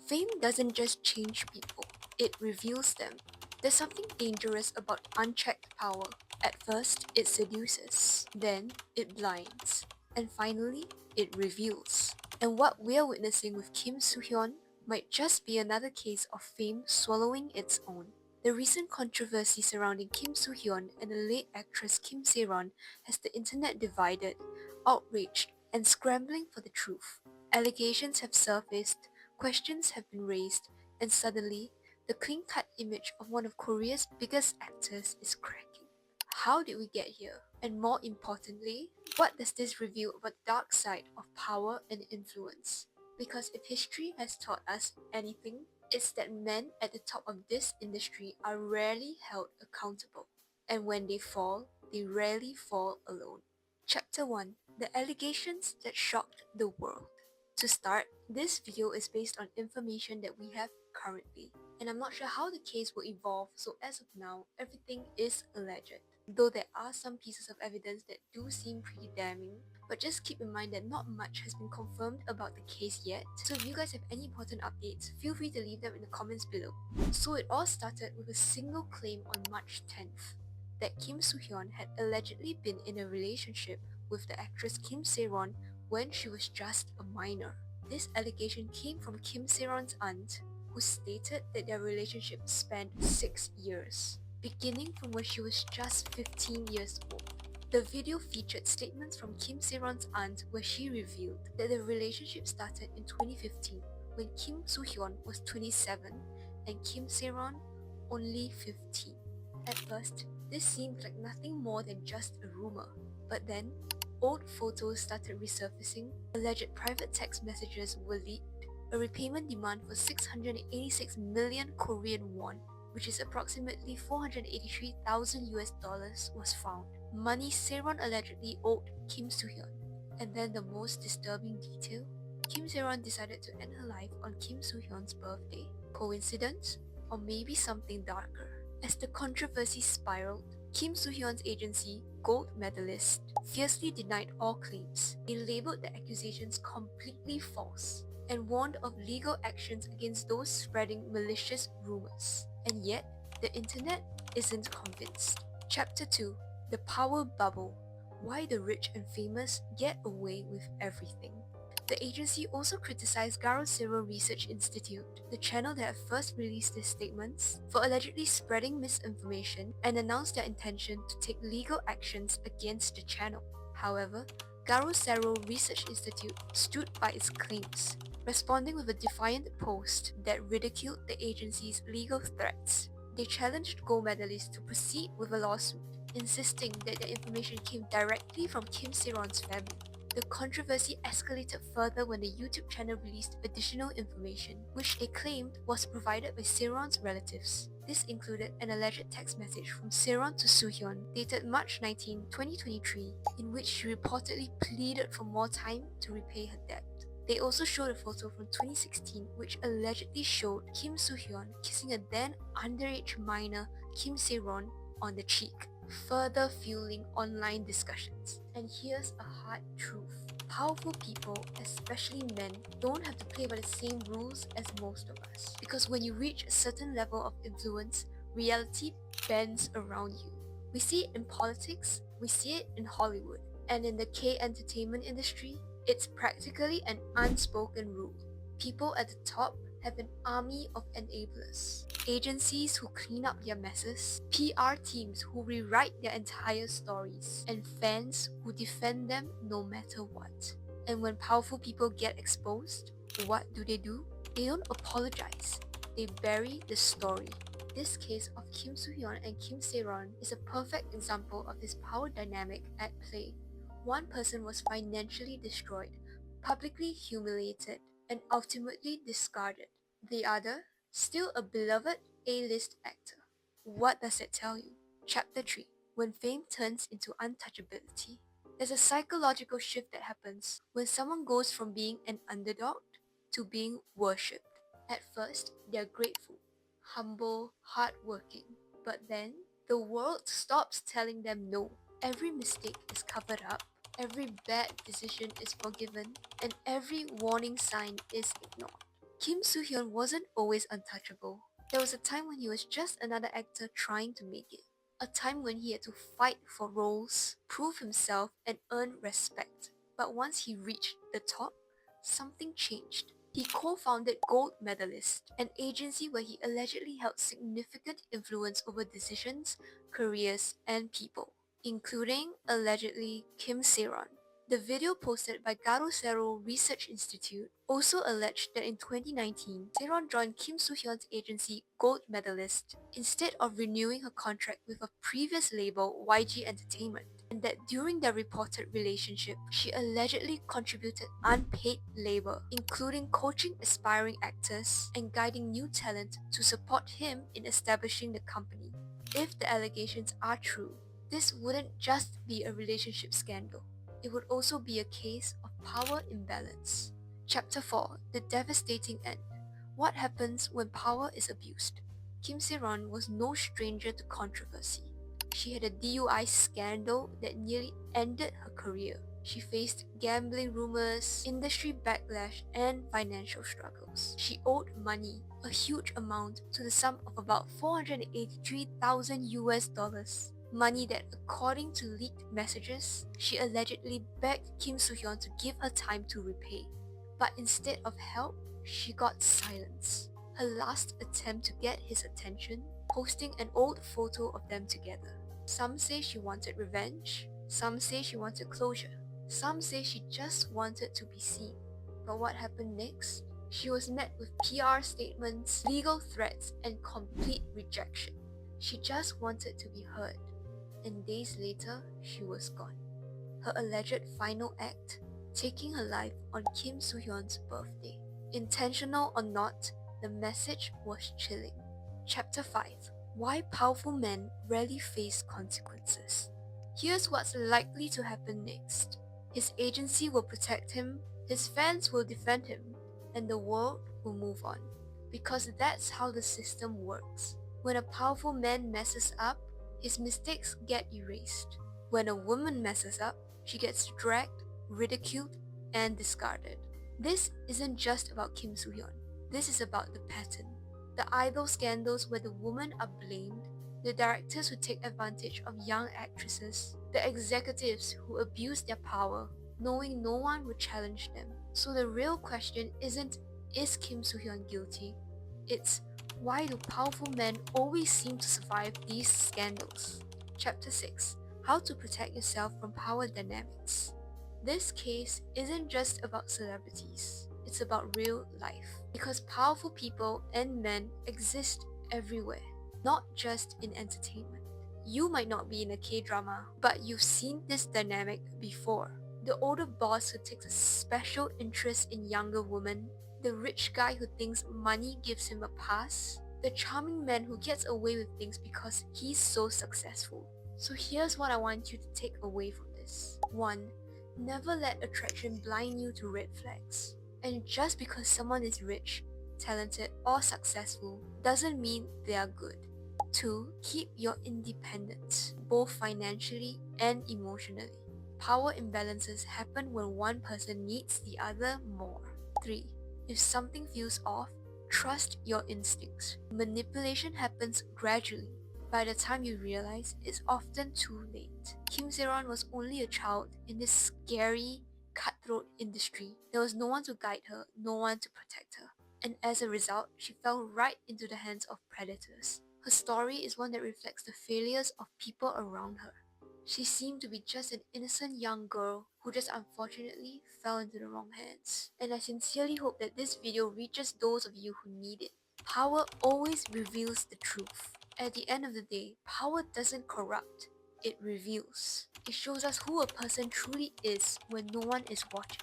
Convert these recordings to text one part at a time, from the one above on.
Fame doesn't just change people, it reveals them. There's something dangerous about unchecked power. At first, it seduces, then it blinds, and finally, it reveals. And what we're witnessing with Kim Soo Hyun might just be another case of fame swallowing its own. The recent controversy surrounding Kim Soo Hyun and the late actress Kim Sae Ron has the internet divided, outraged, and scrambling for the truth. Allegations have surfaced, questions have been raised, and suddenly, the clean-cut image of one of Korea's biggest actors is cracking. How did we get here? And more importantly, what does this reveal about the dark side of power and influence? Because if history has taught us anything, it's that men at the top of this industry are rarely held accountable. And when they rarely fall alone. Chapter 1. The allegations that shocked the world. To start, this video is based on information that we have currently, and I'm not sure how the case will evolve, so as of now, everything is alleged. Though there are some pieces of evidence that do seem pretty damning, but just keep in mind that not much has been confirmed about the case yet, so if you guys have any important updates, feel free to leave them in the comments below. So it all started with a single claim on March 10th, that Kim Soo Hyun had allegedly been in a relationship with the actress Kim Sae Ron when she was just a minor. This allegation came from Kim Soo Hyun's aunt, who stated that their relationship spanned 6 years, beginning from when she was just 15 years old. The video featured statements from Kim Soo Hyun's aunt where she revealed that the relationship started in 2015 when Kim Soo Hyun was 27 and Kim Soo Hyun only 15. At first, this seemed like nothing more than just a rumor, but then old photos started resurfacing, alleged private text messages were leaked, a repayment demand for 686 million Korean won, which is approximately 483,000 US dollars, was found. Money Sae Ron allegedly owed Kim Soo Hyun. And then the most disturbing detail, Kim Sae Ron decided to end her life on Kim Soo Hyun's birthday. Coincidence? Or maybe something darker? As the controversy spiraled, Kim Soo Hyun's agency, gold medalist, fiercely denied all claims. They labeled the accusations completely false and warned of legal actions against those spreading malicious rumors. And yet, the internet isn't convinced. Chapter 2. The Power Bubble. Why the rich and famous get away with everything. The agency also criticized Garo Zero Research Institute, the channel that had first released these statements, for allegedly spreading misinformation and announced their intention to take legal actions against the channel. However, Garo Zero Research Institute stood by its claims, responding with a defiant post that ridiculed the agency's legal threats. They challenged gold medalists to proceed with a lawsuit, insisting that their information came directly from Kim Sae Ron's family. The controversy escalated further when the YouTube channel released additional information, which they claimed was provided by Sae Ron's relatives. This included an alleged text message from Sae Ron to Soo Hyun, dated March 19, 2023, in which she reportedly pleaded for more time to repay her debt. They also showed a photo from 2016 which allegedly showed Kim Soo Hyun kissing a then underage minor Kim Sae Ron on the cheek, further fueling online discussions. And here's a hard truth. Powerful people, especially men, don't have to play by the same rules as most of us. Because when you reach a certain level of influence, reality bends around you. We see it in politics, we see it in Hollywood, and in the K-entertainment industry, it's practically an unspoken rule. People at the top have an army of enablers, agencies who clean up their messes, PR teams who rewrite their entire stories, and fans who defend them no matter what. And when powerful people get exposed, what do? They don't apologize. They bury the story. This case of Kim Soo Hyun and Kim Sae Ron is a perfect example of this power dynamic at play. One person was financially destroyed, publicly humiliated, and ultimately discarded. The other, still a beloved A-list actor. What does it tell you? Chapter 3. When fame turns into untouchability. There's a psychological shift that happens when someone goes from being an underdog to being worshipped. At first, they're grateful, humble, hardworking. But then, the world stops telling them no. Every mistake is covered up, every bad decision is forgiven, and every warning sign is ignored. Kim Soo Hyun wasn't always untouchable. There was a time when he was just another actor trying to make it. A time when he had to fight for roles, prove himself, and earn respect. But once he reached the top, something changed. He co-founded Gold Medalist, an agency where he allegedly held significant influence over decisions, careers, and people, including, allegedly, Kim Soo Hyun. The video posted by Garosero Research Institute also alleged that in 2019, Sae Ron joined Kim Soo Hyun's agency Gold Medalist instead of renewing her contract with a previous label YG Entertainment, and that during their reported relationship, she allegedly contributed unpaid labor, including coaching aspiring actors and guiding new talent to support him in establishing the company. If the allegations are true, this wouldn't just be a relationship scandal. It would also be a case of power imbalance. Chapter 4: The Devastating End. What happens when power is abused? Kim Soo Hyun was no stranger to controversy. She had a DUI scandal that nearly ended her career. She faced gambling rumors, industry backlash, and financial struggles. She owed money, a huge amount, to the sum of about 483,000 US dollars. Money that, according to leaked messages, she allegedly begged Kim Soo Hyun to give her time to repay. But instead of help, she got silence. Her last attempt to get his attention, posting an old photo of them together. Some say she wanted revenge, some say she wanted closure, some say she just wanted to be seen. But what happened next? She was met with PR statements, legal threats, and complete rejection. She just wanted to be heard. And days later, she was gone. Her alleged final act, taking her life on Kim Soo Hyun's birthday. Intentional or not, the message was chilling. Chapter 5: Why Powerful Men Rarely Face Consequences. Here's what's likely to happen next. His agency will protect him, his fans will defend him, and the world will move on. Because that's how the system works. When a powerful man messes up, his mistakes get erased. When a woman messes up, she gets dragged, ridiculed, and discarded. This isn't just about Kim Soo Hyun. This is about the pattern. The idol scandals where the women are blamed, the directors who take advantage of young actresses, the executives who abuse their power, knowing no one will challenge them. So the real question isn't, is Kim Soo Hyun guilty? It's, why do powerful men always seem to survive these scandals? Chapter 6: How to Protect Yourself from Power Dynamics. This case isn't just about celebrities, it's about real life. Because powerful people and men exist everywhere, not just in entertainment. You might not be in a K-drama, but you've seen this dynamic before. The older boss who takes a special interest in younger women, the rich guy who thinks money gives him a pass, the charming man who gets away with things because he's so successful. So here's what I want you to take away from this. 1. Never let attraction blind you to red flags. And just because someone is rich, talented, or successful doesn't mean they are good. 2. Keep your independence, both financially and emotionally. Power imbalances happen when one person needs the other more. 3. If something feels off, trust your instincts. Manipulation happens gradually. By the time you realize, it's often too late. Kim Soo Hyun was only a child in this scary, cutthroat industry. There was no one to guide her, no one to protect her. And as a result, she fell right into the hands of predators. Her story is one that reflects the failures of people around her. She seemed to be just an innocent young girl who just unfortunately fell into the wrong hands. And I sincerely hope that this video reaches those of you who need it. Power always reveals the truth. At the end of the day, power doesn't corrupt, it reveals. It shows us who a person truly is when no one is watching.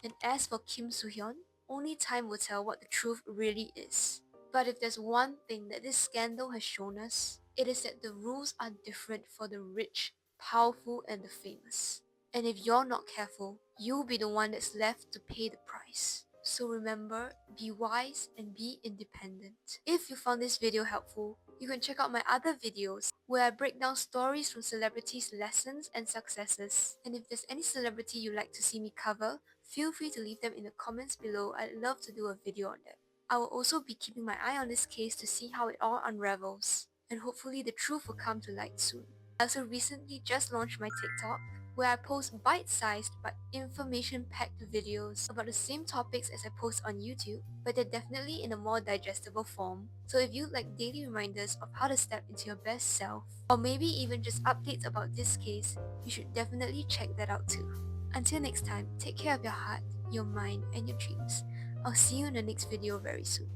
And as for Kim Soo Hyun, only time will tell what the truth really is. But if there's one thing that this scandal has shown us, it is that the rules are different for the rich, powerful, and the famous. And if you're not careful, you'll be the one that's left to pay the price. So remember, be wise and be independent. If you found this video helpful, you can check out my other videos where I break down stories from celebrities' lessons and successes. And if there's any celebrity you'd like to see me cover, feel free to leave them in the comments below. I'd love to do a video on them. I will also be keeping my eye on this case to see how it all unravels, and hopefully the truth will come to light soon. I also recently just launched my TikTok, where I post bite-sized but information-packed videos about the same topics as I post on YouTube, but they're definitely in a more digestible form. So if you'd like daily reminders of how to step into your best self, or maybe even just updates about this case, you should definitely check that out too. Until next time, take care of your heart, your mind, and your dreams. I'll see you in the next video very soon.